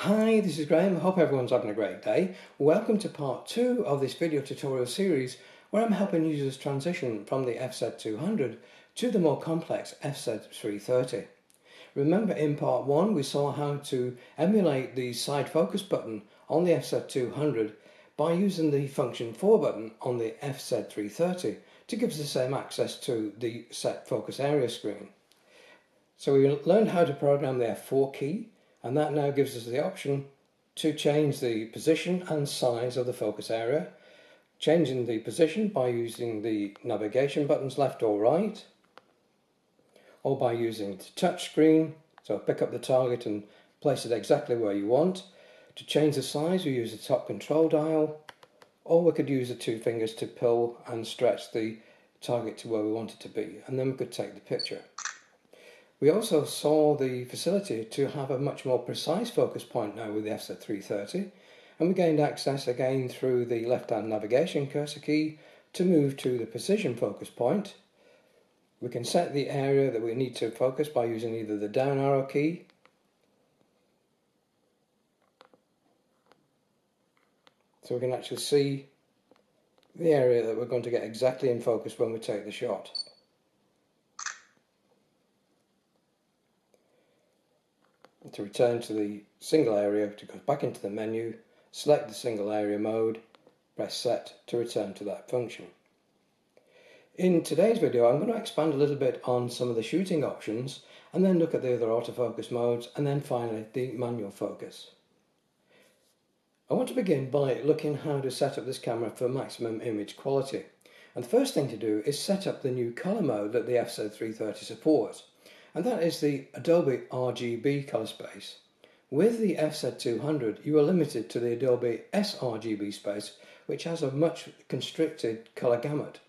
Hi, this is Graham. I hope everyone's having a great day. Welcome to part 2 of this video tutorial series where I'm helping users transition from the FZ200 to the more complex FZ330. Remember, in part 1 we saw how to emulate the side focus button on the FZ200 by using the function 4 button on the FZ330 to give us the same access to the set focus area screen. So we learned how to program the F4 key, and that now gives us the option to change the position and size of the focus area, changing the position by using the navigation buttons left or right, or by using the touch screen, so pick up the target and place it exactly where you want. To change the size we use the top control dial, or we could use the two fingers to pull and stretch the target to where we want it to be, and then we could take the picture. We also saw the facility to have a much more precise focus point now with the FZ330, and we gained access again through the left-hand navigation cursor key to move to the precision focus point. We can set the area that we need to focus by using either the down arrow key so we can actually see the area that we're going to get exactly in focus when we take the shot. To return to the single area, to go back into the menu, select the single area mode, press set to return to that function. In today's video I'm going to expand a little bit on some of the shooting options and then look at the other autofocus modes and then finally the manual focus. I want to begin by looking how to set up this camera for maximum image quality, and the first thing to do is set up the new colour mode that the FZ330 supports, and that is the Adobe RGB colour space. With the FZ200 you are limited to the Adobe sRGB space, which has a much constricted colour gamut.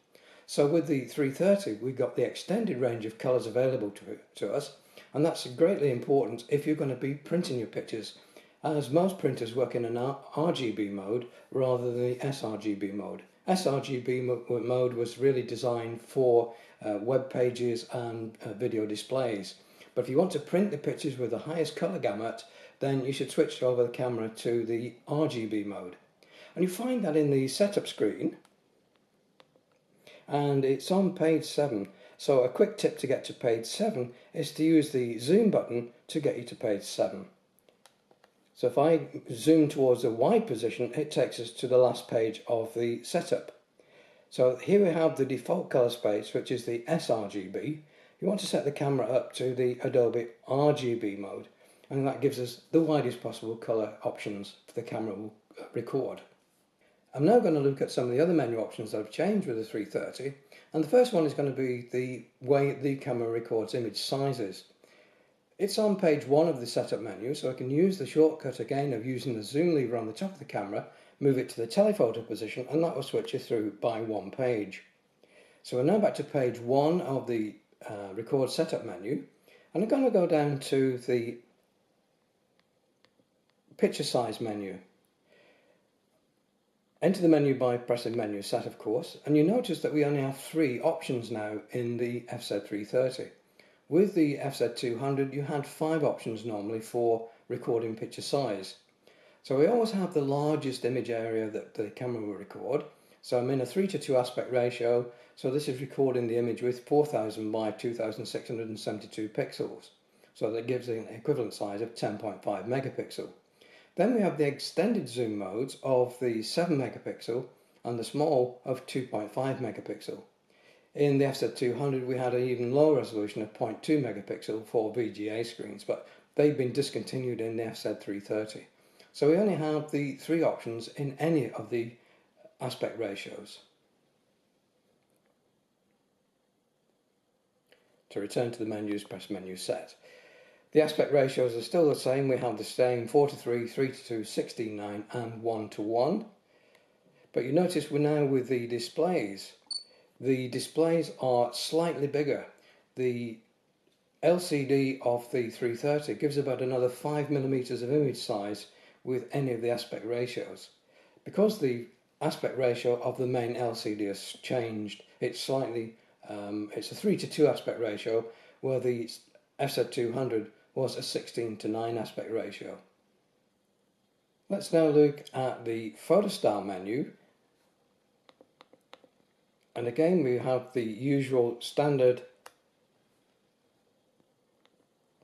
So with the 330 we've got the extended range of colours available to us, and that's greatly important if you're going to be printing your pictures, as most printers work in an RGB mode rather than the sRGB mode. sRGB mode was really designed for web pages and video displays, but if you want to print the pictures with the highest colour gamut, then you should switch over the camera to the RGB mode. And you find that in the setup screen, and it's on page 7. So a quick tip to get to page 7 is to use the zoom button to get you to page 7. So if I zoom towards the wide position, it takes us to the last page of the setup. So here we have the default colour space, which is the sRGB. You want to set the camera up to the Adobe RGB mode, and that gives us the widest possible colour options for the camera will record. I'm now going to look at some of the other menu options that have changed with the 330, and the first one is going to be the way the camera records image sizes. It's on page 1 of the setup menu, so I can use the shortcut again of using the zoom lever on the top of the camera, move it to the telephoto position, and that will switch you through by one page. So we're now back to page 1 of the record setup menu, and I'm going to go down to the picture size menu. Enter the menu by pressing menu set, of course, and you notice that we only have 3 options now in the FZ330. With the FZ200 you had 5 options normally for recording picture size. So we always have the largest image area that the camera will record. So I'm in a 3:2 aspect ratio, so this is recording the image with 4000 by 2672 pixels. So that gives an equivalent size of 10.5 megapixel. Then we have the extended zoom modes of the 7 megapixel and the small of 2.5 megapixel. In the FZ200 we had an even lower resolution of 0.2 megapixel for VGA screens, but they've been discontinued in the FZ330. So we only have the 3 options in any of the aspect ratios. To return to the menus, press menu set. The aspect ratios are still the same. We have the same 4:3, 3:2, 16:9 and 1:1. But you notice we're now with the displays. The displays are slightly bigger. The LCD of the 330 gives about another 5mm of image size with any of the aspect ratios. Because the aspect ratio of the main LCD has changed, it's slightly, it's a 3:2 aspect ratio, where the FZ200 was a 16:9 aspect ratio. Let's now look at the photo style menu, and again we have the usual standard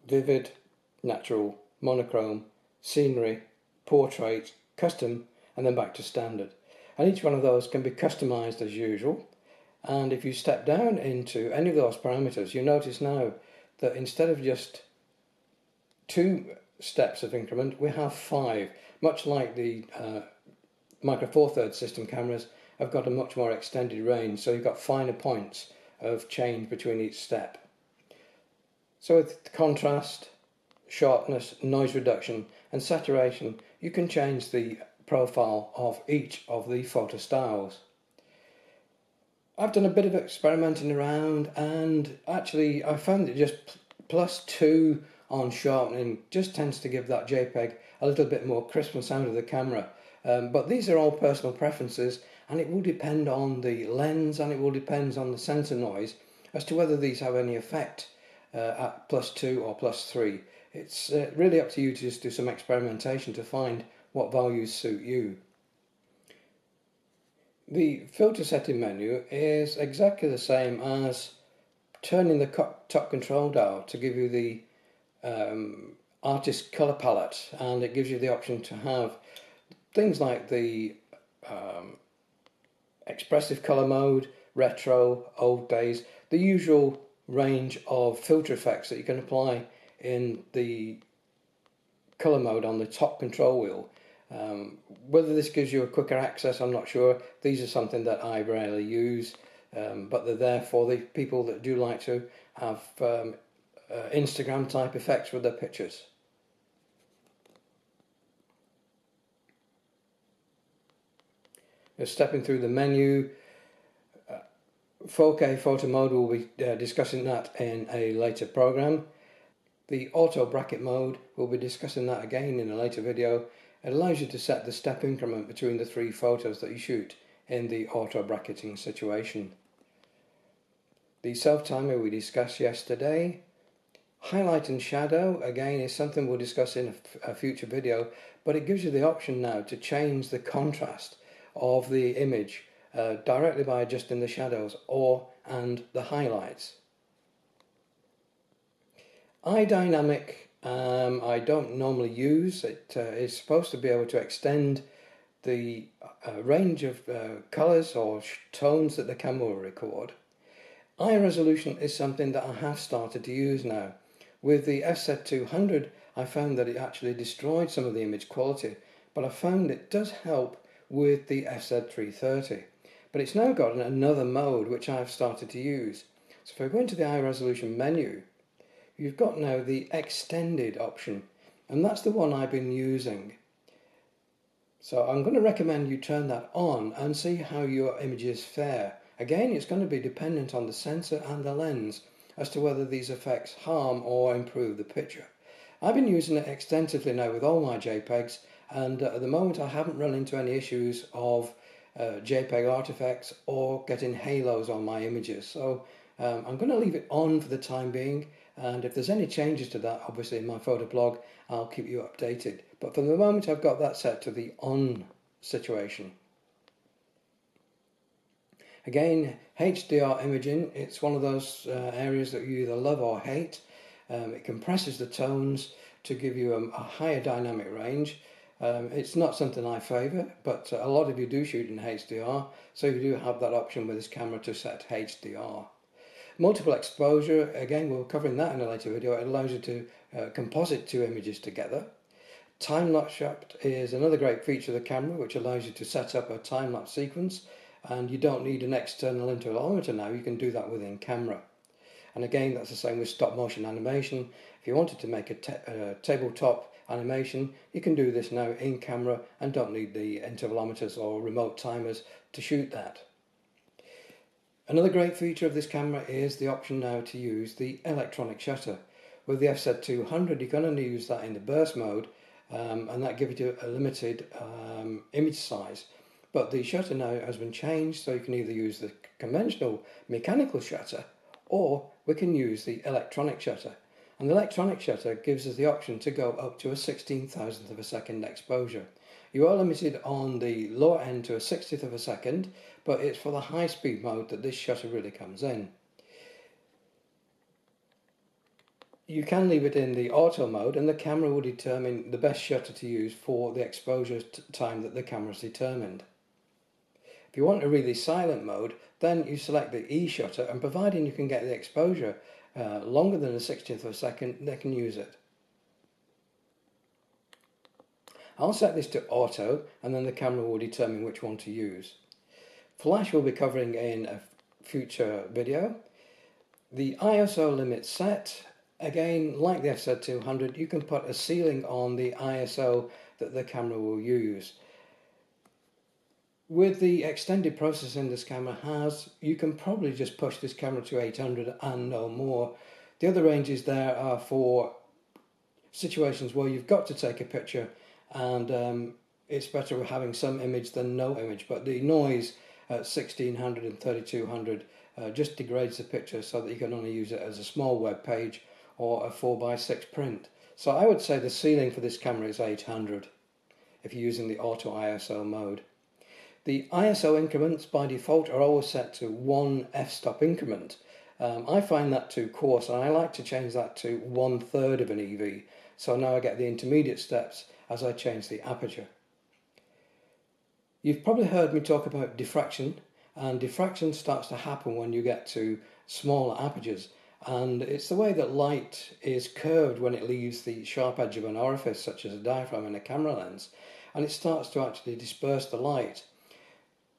vivid, natural, monochrome, scenery, portrait, custom, and then back to standard. And each one of those can be customized as usual. And if you step down into any of those parameters, you notice now that instead of just 2 steps of increment, we have 5, much like the Micro Four Thirds system cameras have got a much more extended range, so you've got finer points of change between each step. So with contrast, sharpness, noise reduction and saturation, you can change the profile of each of the photo styles. I've done a bit of experimenting around, and actually I found that just +2 on sharpening just tends to give that JPEG a little bit more crispness out of the camera. But these are all personal preferences, and it will depend on the lens and it will depend on the sensor noise as to whether these have any effect at +2 or +3. It's really up to you to just do some experimentation to find what values suit you. The filter setting menu is exactly the same as turning the top control dial to give you the artist color palette, and it gives you the option to have things like the expressive color mode, retro, old days, the usual range of filter effects that you can apply in the color mode on the top control wheel. Whether this gives you a quicker access, I'm not sure. These are something that I rarely use, but they're there for the people that do like to have Instagram type effects with their pictures. Just stepping through the menu, 4K photo mode, we'll be discussing that in a later program. The auto bracket mode, we'll be discussing that again in a later video. It allows you to set the step increment between the 3 photos that you shoot in the auto bracketing situation. The self timer we discussed yesterday. Highlight and shadow, again, is something we'll discuss in a future video, but it gives you the option now to change the contrast of the image directly by adjusting the shadows and the highlights. Eye dynamic, I don't normally use. It is supposed to be able to extend the range of colours or tones that the camera will record. Eye resolution is something that I have started to use now. With the FZ200, I found that it actually destroyed some of the image quality, but I found it does help with the FZ330. But it's now got another mode which I've started to use. So if I go into the eye resolution menu, you've got now the extended option, and that's the one I've been using. So I'm going to recommend you turn that on and see how your images fare. Again, it's going to be dependent on the sensor and the lens as to whether these effects harm or improve the picture. I've been using it extensively now with all my JPEGs, and at the moment I haven't run into any issues of JPEG artifacts or getting halos on my images. So I'm going to leave it on for the time being, and if there's any changes to that, obviously in my photo blog, I'll keep you updated. But for the moment I've got that set to the on situation. Again, HDR imaging, it's one of those areas that you either love or hate. It compresses the tones to give you a higher dynamic range. It's not something I favour, but a lot of you do shoot in HDR, so you do have that option with this camera to set HDR. Multiple exposure, again we're covering that in a later video. It allows you to composite 2 images together. Time-lapse shot is another great feature of the camera, which allows you to set up a time-lapse sequence, and you don't need an external intervalometer now, you can do that within camera. And again, that's the same with stop motion animation. If you wanted to make a tabletop animation, you can do this now in camera and don't need the intervalometers or remote timers to shoot that. Another great feature of this camera is the option now to use the electronic shutter. With the FZ200, you can only use that in the burst mode, and that gives you a limited image size. But the shutter now has been changed, so you can either use the conventional mechanical shutter or we can use the electronic shutter. And the electronic shutter gives us the option to go up to a 16,000th of a second exposure. You are limited on the lower end to a 60th of a second, but it's for the high speed mode that this shutter really comes in. You can leave it in the auto mode and the camera will determine the best shutter to use for the exposure time that the camera's determined. If you want a really silent mode, then you select the E shutter, and providing you can get the exposure longer than a 60th of a second, they can use it. I'll set this to auto and then the camera will determine which one to use. Flash we'll be covering in a future video. The ISO limit set, again like the FZ200, you can put a ceiling on the ISO that the camera will use. With the extended processing this camera has, you can probably just push this camera to 800 and no more. The other ranges there are for situations where you've got to take a picture and it's better having some image than no image, but the noise at 1600 and 3200 just degrades the picture so that you can only use it as a small web page or a 4x6 print. So I would say the ceiling for this camera is 800 if you're using the auto ISO mode. The ISO increments by default are always set to 1 f-stop increment. I find that too coarse and I like to change that to 1/3 of an EV, so now I get the intermediate steps as I change the aperture. You've probably heard me talk about diffraction, and diffraction starts to happen when you get to smaller apertures, and it's the way that light is curved when it leaves the sharp edge of an orifice such as a diaphragm in a camera lens, and it starts to actually disperse the light.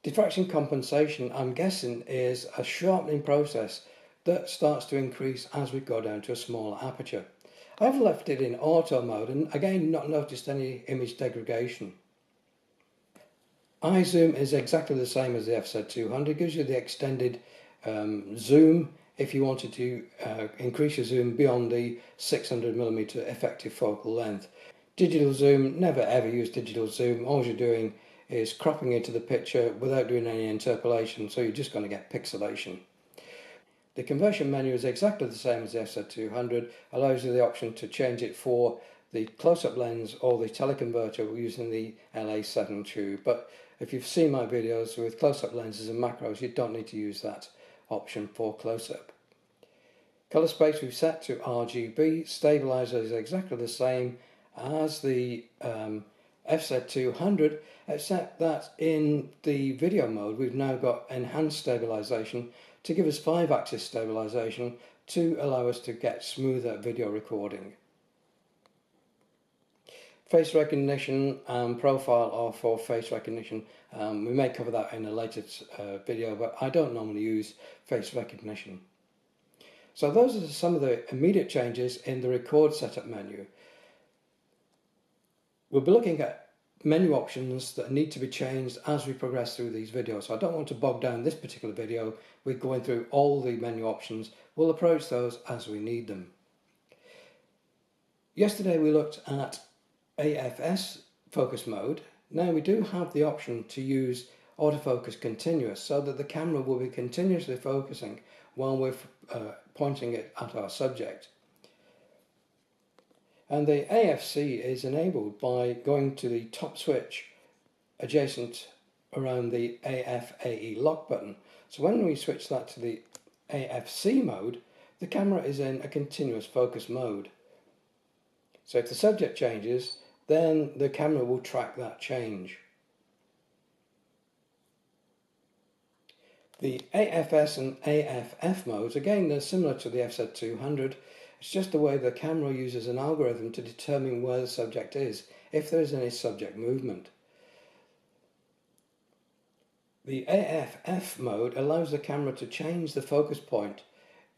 Diffraction compensation, I'm guessing, is a sharpening process that starts to increase as we go down to a smaller aperture. I've left it in auto mode and again not noticed any image degradation. iZoom is exactly the same as the FZ200. It gives you the extended zoom if you wanted to increase your zoom beyond the 600mm effective focal length. Digital zoom, never ever use digital zoom. All you're doing is cropping into the picture without doing any interpolation, so you're just going to get pixelation. The conversion menu is exactly the same as the FZ200, allows you the option to change it for the close-up lens or the teleconverter using the LA7 tube, but if you've seen my videos with close-up lenses and macros, you don't need to use that option for close-up. Colour space we've set to RGB, stabilizer is exactly the same as the FZ200, except that in the video mode we've now got enhanced stabilization to give us 5-axis stabilization to allow us to get smoother video recording. Face recognition and profile are for face recognition. We may cover that in a later video, but I don't normally use face recognition. So those are some of the immediate changes in the record setup menu. We'll be looking at menu options that need to be changed as we progress through these videos. So I don't want to bog down this particular video with going through all the menu options. We'll approach those as we need them. Yesterday we looked at AFS focus mode. Now we do have the option to use autofocus continuous so that the camera will be continuously focusing while we're pointing it at our subject. And the AFC is enabled by going to the top switch adjacent around the AF/AE lock button. So when we switch that to the AFC mode, the camera is in a continuous focus mode. So if the subject changes, then the camera will track that change. The AFS and AFF modes, again, they're similar to the FZ200. It's just the way the camera uses an algorithm to determine where the subject is, if there is any subject movement. The AFF mode allows the camera to change the focus point,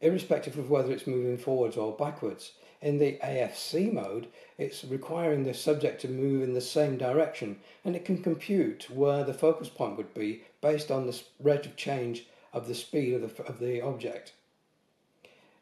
irrespective of whether it's moving forwards or backwards. In the AFC mode, it's requiring the subject to move in the same direction, and it can compute where the focus point would be based on the rate of change of the speed of the object.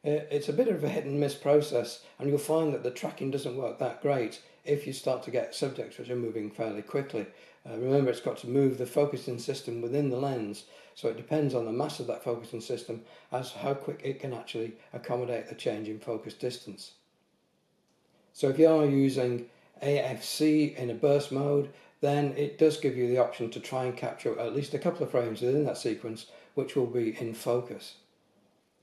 It's a bit of a hit and miss process, and you'll find that the tracking doesn't work that great if you start to get subjects which are moving fairly quickly. Remember, it's got to move the focusing system within the lens, so it depends on the mass of that focusing system as to how quick it can actually accommodate the change in focus distance. So if you are using AFC in a burst mode, then it does give you the option to try and capture at least a couple of frames within that sequence which will be in focus.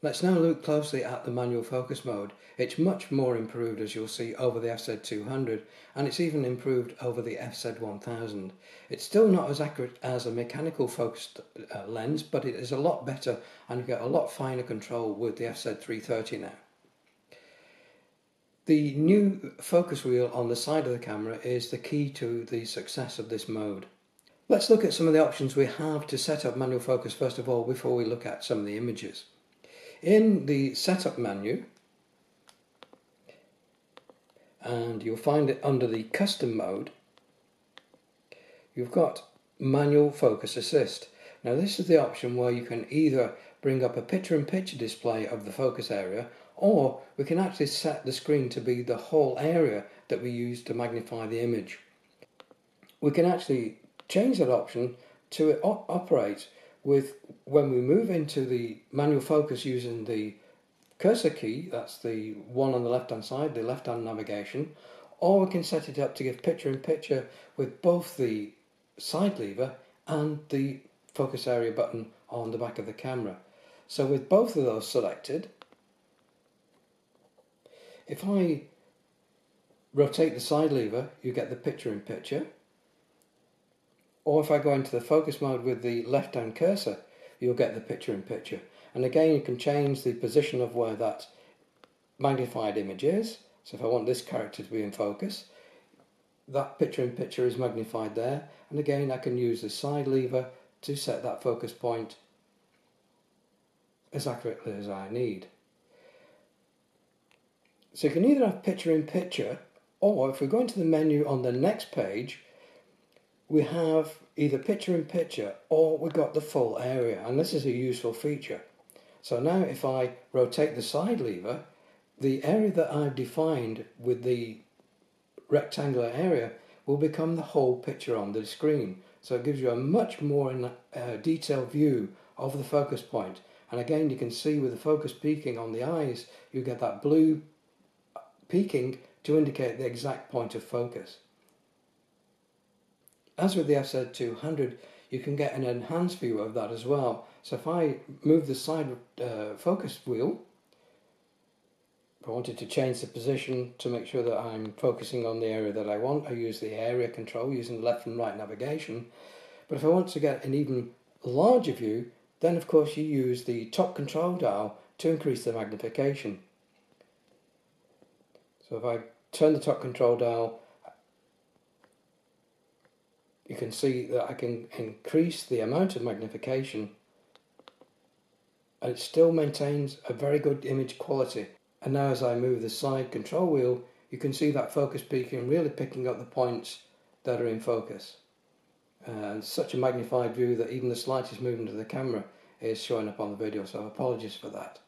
Let's now look closely at the manual focus mode. It's much more improved, as you'll see, over the FZ200, and it's even improved over the FZ1000. It's still not as accurate as a mechanical focused lens, but it is a lot better, and you get a lot finer control with the FZ330 now. The new focus wheel on the side of the camera is the key to the success of this mode. Let's look at some of the options we have to set up manual focus first of all before we look at some of the images. In the setup menu, and you'll find it under the custom mode, you've got manual focus assist. Now this is the option where you can either bring up a picture-in-picture display of the focus area, or we can actually set the screen to be the whole area that we use to magnify the image. We can actually change that option to operate with when we move into the manual focus using the cursor key, that's the one on the left hand side, the left hand navigation, or we can set it up to give picture in picture with both the side lever and the focus area button on the back of the camera. So with both of those selected, if I rotate the side lever, you get the picture in picture. Or if I go into the focus mode with the left hand cursor, you'll get the picture in picture. And again, you can change the position of where that magnified image is. So if I want this character to be in focus, that picture in picture is magnified there. And again, I can use the side lever to set that focus point as accurately as I need. So you can either have picture in picture, or if we go into the menu on the next page, we have either picture in picture or we've got the full area, and this is a useful feature. So now if I rotate the side lever, the area that I've defined with the rectangular area will become the whole picture on the screen. So it gives you a much more detailed view of the focus point. And again, you can see with the focus peaking on the eyes, you get that blue peaking to indicate the exact point of focus. As with the FZ200, you can get an enhanced view of that as well. So if I move the side focus wheel, if I wanted to change the position to make sure that I'm focusing on the area that I want, I use the area control using left and right navigation. But if I want to get an even larger view, then of course you use the top control dial to increase the magnification. So if I turn the top control dial, you can see that I can increase the amount of magnification and it still maintains a very good image quality. And now as I move the side control wheel, you can see that focus peaking, really picking up the points that are in focus. And such a magnified view that even the slightest movement of the camera is showing up on the video, so apologies for that.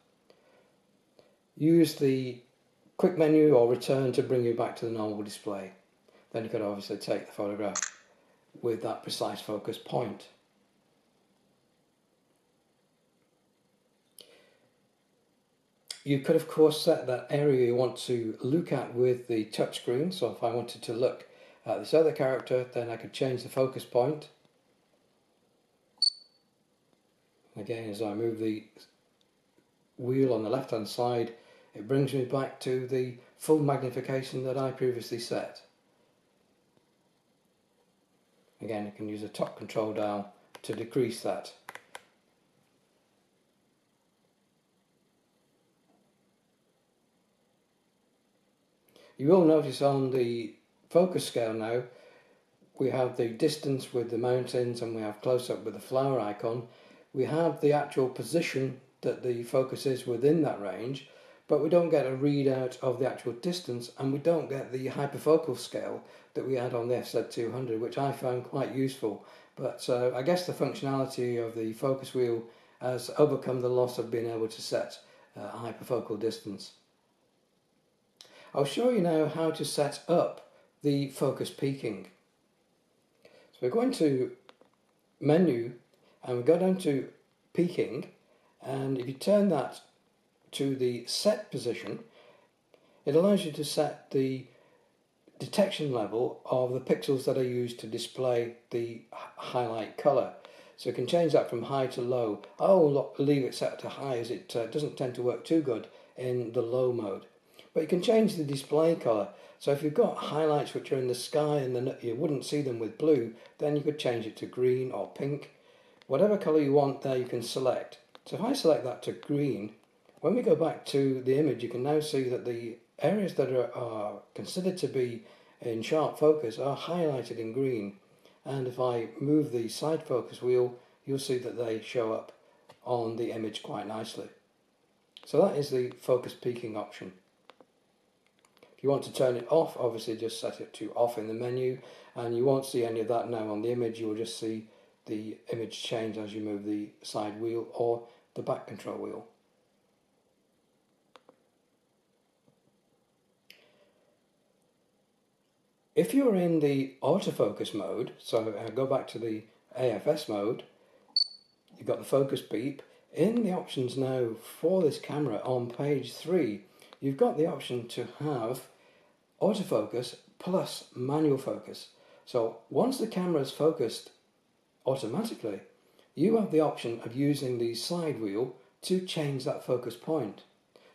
Use the quick menu or return to bring you back to the normal display. Then you could obviously take the photograph with that precise focus point. You could of course set that area you want to look at with the touchscreen. So if I wanted to look at this other character, then I could change the focus point. Again, as I move the wheel on the left hand side, it brings me back to the full magnification that I previously set. Again, you can use a top control dial to decrease that. You will notice on the focus scale now, we have the distance with the mountains and we have close up with the flower icon. We have the actual position that the focus is within that range, but we don't get a readout of the actual distance, and we don't get the hyperfocal scale that we had on the FZ200, which I found quite useful. But I guess the functionality of the focus wheel has overcome the loss of being able to set a hyperfocal distance. I'll show you now how to set up the focus peaking. So we go into menu and we go down to peaking, and if you turn that to the set position, it allows you to set the detection level of the pixels that are used to display the highlight colour. So you can change that from high to low. I'll leave it set to high as it doesn't tend to work too good in the low mode. But you can change the display colour. So if you've got highlights which are in the sky and then you wouldn't see them with blue, then you could change it to green or pink. Whatever colour you want there you can select. So if I select that to green, when we go back to the image you can now see that the areas that are considered to be in sharp focus are highlighted in green. And if I move the side focus wheel, you'll see that they show up on the image quite nicely. So that is the focus peaking option. If you want to turn it off, obviously just set it to off in the menu, and you won't see any of that now on the image. You'll just see the image change as you move the side wheel or the back control wheel. If you're in the autofocus mode, so go back to the AFS mode, you've got the focus beep. In the options now for this camera on page 3, you've got the option to have autofocus plus manual focus. So once the camera is focused automatically, you have the option of using the side wheel to change that focus point.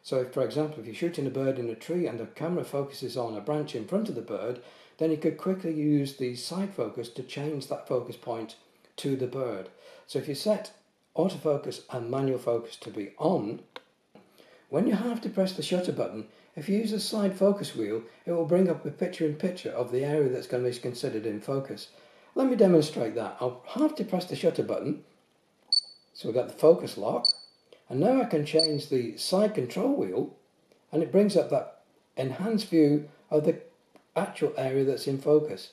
So if, for example, if you're shooting a bird in a tree and the camera focuses on a branch in front of the bird, then you could quickly use the side focus to change that focus point to the bird. So if you set autofocus and manual focus to be on, when you have to press the shutter button, if you use the side focus wheel, it will bring up a picture-in-picture of the area that's going to be considered in focus. Let me demonstrate that. I'll have to press the shutter button. So we've got the focus lock, and now I can change the side control wheel, and it brings up that enhanced view of the actual area that's in focus.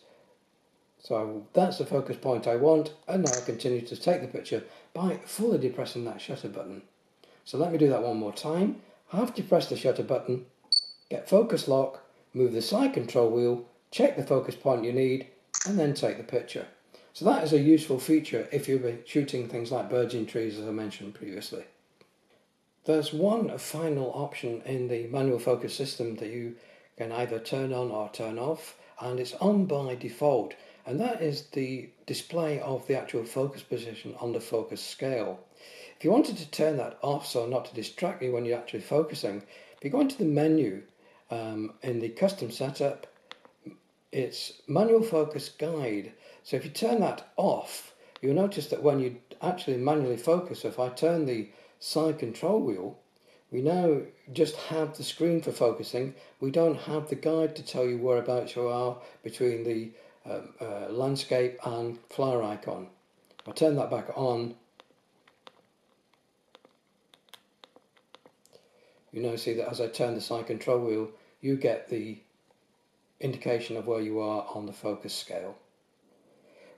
So that's the focus point I want, and now I continue to take the picture by fully depressing that shutter button. So let me do that one more time. I have to press the shutter button, get focus lock, move the side control wheel, check the focus point you need, and then take the picture. So that is a useful feature if you're shooting things like birds in trees, as I mentioned previously. There's one final option in the manual focus system that you can either turn on or turn off, and it's on by default, and that is the display of the actual focus position on the focus scale. If you wanted to turn that off so not to distract you when you're actually focusing, if you go into the menu in the custom setup, it's manual focus guide. So if you turn that off, you'll notice that when you actually manually focus, if I turn the side control wheel, we now just have the screen for focusing. We don't have the guide to tell you whereabouts you are between the landscape and flower icon. I'll turn that back on. You now see that as I turn the side control wheel, you get the indication of where you are on the focus scale.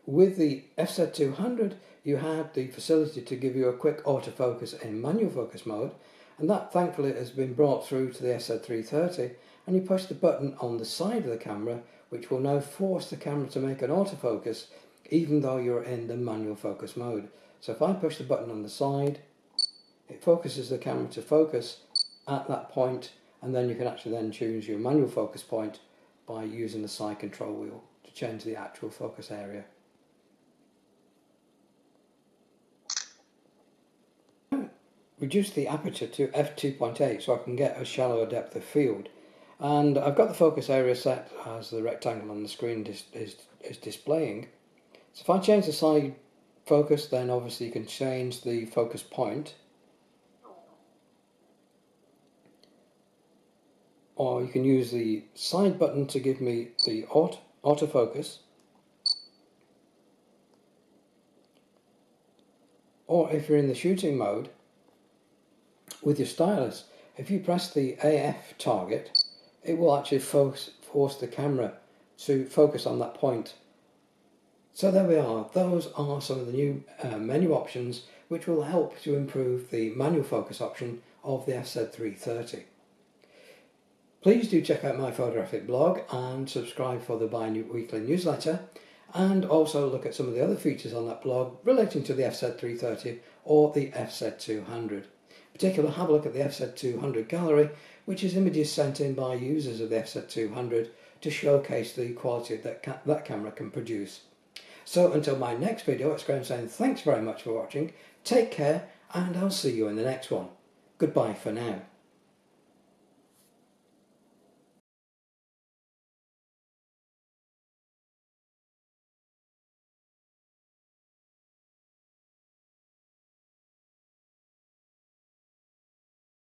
With the FZ200, you have the facility to give you a quick autofocus in manual focus mode, and that thankfully has been brought through to the FZ330, and you push the button on the side of the camera, which will now force the camera to make an autofocus even though you're in the manual focus mode. So if I push the button on the side, it focuses the camera to focus at that point, and then you can actually then choose your manual focus point by using the side control wheel to change the actual focus area. Reduce the aperture to f2.8 so I can get a shallower depth of field, and I've got the focus area set as the rectangle on the screen is displaying. So if I change the side focus, then obviously you can change the focus point, or you can use the side button to give me the autofocus, or if you're in the shooting mode with your stylus, if you press the AF target, it will actually force the camera to focus on that point. So there we are. Those are some of the new menu options which will help to improve the manual focus option of the FZ330. Please do check out my photographic blog and subscribe for the bi-weekly newsletter, and also look at some of the other features on that blog relating to the FZ330 or the FZ200. In particular, have a look at the FZ200 gallery, which is images sent in by users of the FZ200 to showcase the quality that camera can produce. So until my next video, it's Graham saying thanks very much for watching, take care, and I'll see you in the next one. Goodbye for now.